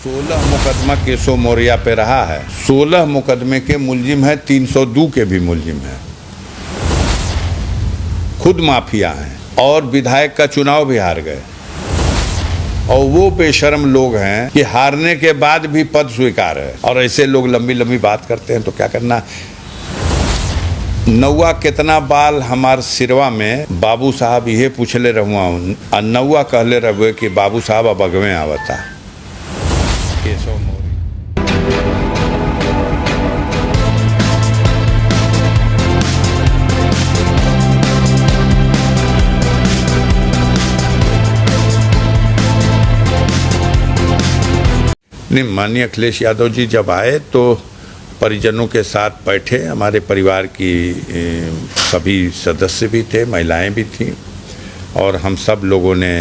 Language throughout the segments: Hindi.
16 मुकदमा केशव मौर्य पे रहा है। 16 मुकदमे के मुलजिम है, 302 के भी मुलजिम है, खुद माफिया हैं और विधायक का चुनाव भी हार गए। और वो बेशर्म लोग हैं कि हारने के बाद भी पद स्वीकार है। और ऐसे लोग लंबी लंबी बात करते हैं तो क्या करना। नौवा कितना बाल हमार सिरवा में बाबू साहब ये पूछले रहुआ, नौवा कहले रहुए कि बाबू साहब अब अगवे आवता। केशव मौर्य नहीं, माननीय अखिलेश यादव जी जब आए तो परिजनों के साथ बैठे। हमारे परिवार की सभी सदस्य भी थे, महिलाएं भी थीं, और हम सब लोगों ने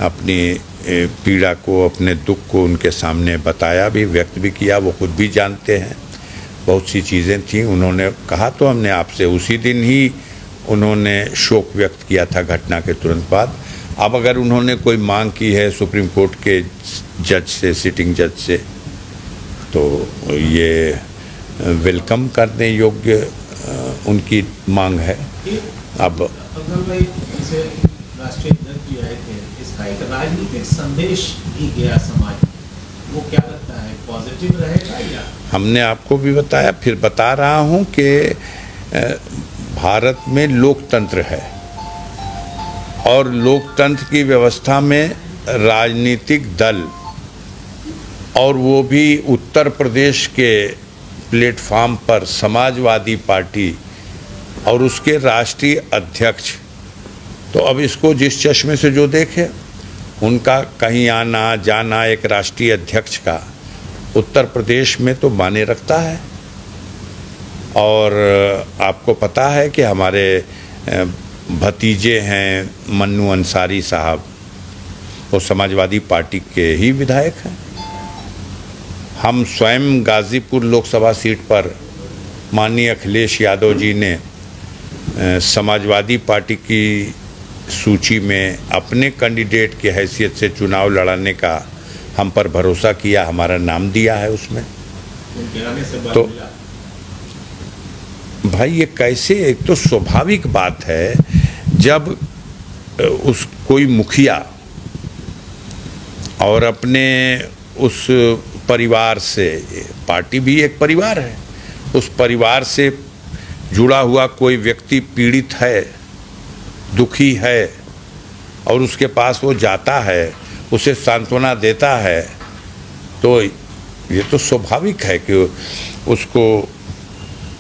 अपनी पीड़ा को, अपने दुख को उनके सामने बताया भी, व्यक्त भी किया। वो खुद भी जानते हैं बहुत सी चीज़ें थीं। उन्होंने कहा तो हमने आपसे उसी दिन ही उन्होंने शोक व्यक्त किया था घटना के तुरंत बाद। अब अगर उन्होंने कोई मांग की है सुप्रीम कोर्ट के जज से, सिटिंग जज से, तो ये वेलकम करने योग्य उनकी मांग है। अब राष्ट्रीय अध्यक्ष जी आए थे, इसका एक राजनीतिक संदेश भी गया समाज, वो क्या लगता है, पॉजिटिव रहेगा या? हमने आपको भी बताया, फिर बता रहा हूँ कि भारत में लोकतंत्र है और लोकतंत्र की व्यवस्था में राजनीतिक दल, और वो भी उत्तर प्रदेश के प्लेटफॉर्म पर समाजवादी पार्टी और उसके राष्ट्रीय अध्यक्ष, तो अब इसको जिस चश्मे से जो देखे, उनका कहीं आना जाना एक राष्ट्रीय अध्यक्ष का उत्तर प्रदेश में तो माने रखता है। और आपको पता है कि हमारे भतीजे हैं मन्नू अंसारी साहब, वो समाजवादी पार्टी के ही विधायक हैं। हम स्वयं गाजीपुर लोकसभा सीट पर माननीय अखिलेश यादव जी ने समाजवादी पार्टी की सूची में अपने कैंडिडेट की हैसियत से चुनाव लड़ाने का हम पर भरोसा किया, हमारा नाम दिया है उसमें। तो भाई ये कैसे, एक तो स्वाभाविक बात है जब उस कोई मुखिया और अपने उस परिवार से, पार्टी भी एक परिवार है, उस परिवार से जुड़ा हुआ कोई व्यक्ति पीड़ित है, दुखी है, और उसके पास वो जाता है, उसे सांत्वना देता है, तो ये तो स्वाभाविक है कि उसको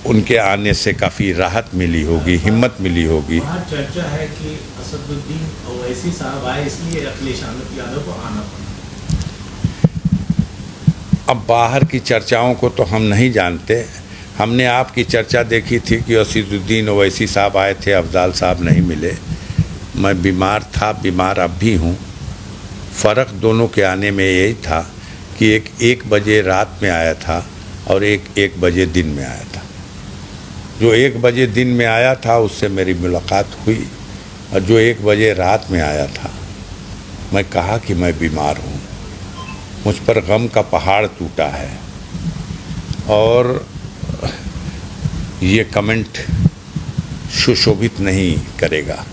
उनके आने से काफ़ी राहत मिली होगी, हिम्मत मिली होगी। चर्चा है कि असदुद्दीन ओवैसी साहब आए, इसलिए अखिलेश यादव को आना पड़ा। अब बाहर की चर्चाओं को तो हम नहीं जानते। हमने आपकी चर्चा देखी थी कि असदुद्दीन ओवैसी साहब आए थे, अफजाल साहब नहीं मिले। मैं बीमार था, बीमार अब भी हूँ। फ़र्क दोनों के आने में यही था कि एक 1 बजे रात में आया था और एक 1 बजे दिन में आया था। जो 1 बजे दिन में आया था उससे मेरी मुलाकात हुई, और जो 1 बजे रात में आया था, मैं कहा कि मैं बीमार हूँ, मुझ पर गम का पहाड़ टूटा है। और ये कमेंट सुशोभित नहीं करेगा।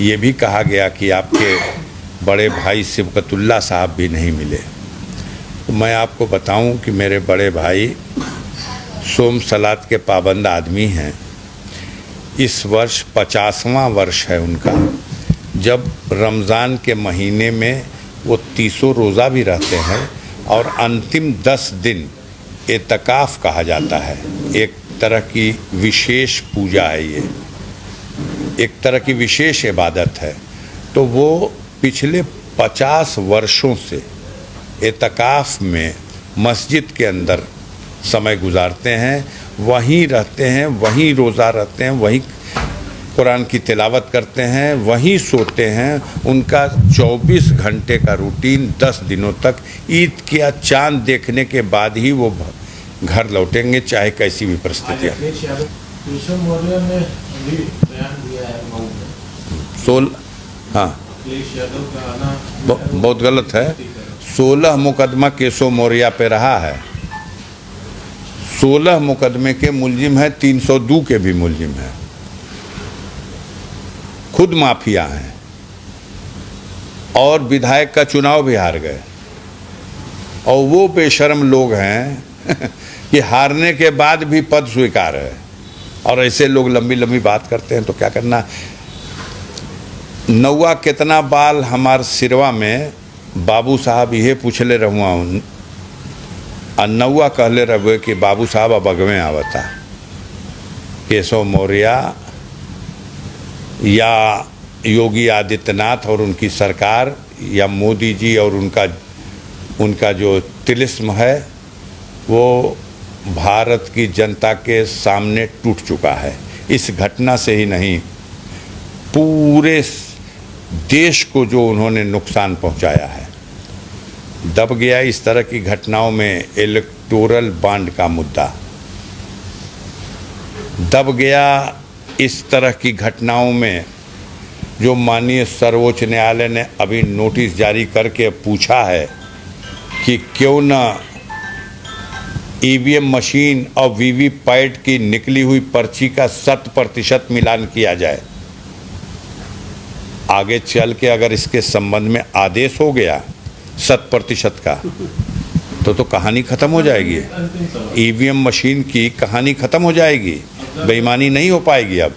ये भी कहा गया कि आपके बड़े भाई सिबकतुल्ला साहब भी नहीं मिले। तो मैं आपको बताऊं कि मेरे बड़े भाई सोम सलात के पाबंद आदमी हैं। इस वर्ष 50वां वर्ष है उनका। जब रमज़ान के महीने में वो 30 रोज़ा भी रहते हैं, और अंतिम 10 दिन एतकाफ़ कहा जाता है। एक तरह की विशेष पूजा है, ये एक तरह की विशेष इबादत है। तो वो पिछले 50 वर्षों से एतकाफ़ में मस्जिद के अंदर समय गुजारते हैं, वहीं रहते हैं, वहीं रोज़ा रखते हैं, वहीं कुरान की तिलावत करते हैं, वहीं सोते हैं। उनका 24 घंटे का रूटीन 10 दिनों तक, ईद का चांद देखने के बाद ही वो घर लौटेंगे, चाहे कैसी भी परिस्थितियाँ। केशव मौर्य ने अभी बयान दिया है मऊ में। हाँ, अखिलेश यादव का आना बहुत गलत है। 16 मुकदमा केशव मौर्य पे रहा है। 16 मुकदमे के मुलजिम हैं, 302 के भी मुलजिम हैं, खुद माफिया हैं और विधायक का चुनाव भी हार गए। और वो बेशर्म लोग हैं कि हारने के बाद भी पद स्वीकार है। और ऐसे लोग लंबी लंबी बात करते हैं तो क्या करना। नौवा कितना बाल हमार सिरवा में बाबू साहब ये पूछले रहुआ और नौवा कहले रहे कि बाबू साहब अब अगवे आवता। केशव मौर्य या योगी आदित्यनाथ और उनकी सरकार या मोदी जी और उनका जो तिलिस्म है वो भारत की जनता के सामने टूट चुका है। इस घटना से ही नहीं, पूरे देश को जो उन्होंने नुकसान पहुंचाया है। दब गया इस तरह की घटनाओं में इलेक्टोरल बॉन्ड का मुद्दा, दब गया इस तरह की घटनाओं में जो माननीय सर्वोच्च न्यायालय ने अभी नोटिस जारी करके पूछा है कि क्यों न ईवीएम मशीन और वीवीपैट की निकली हुई पर्ची का 100% मिलान किया जाए। आगे चल के अगर इसके संबंध में आदेश हो गया 100% का तो कहानी खत्म हो जाएगी। ईवीएम मशीन की कहानी खत्म हो जाएगी, बेईमानी नहीं हो पाएगी अब।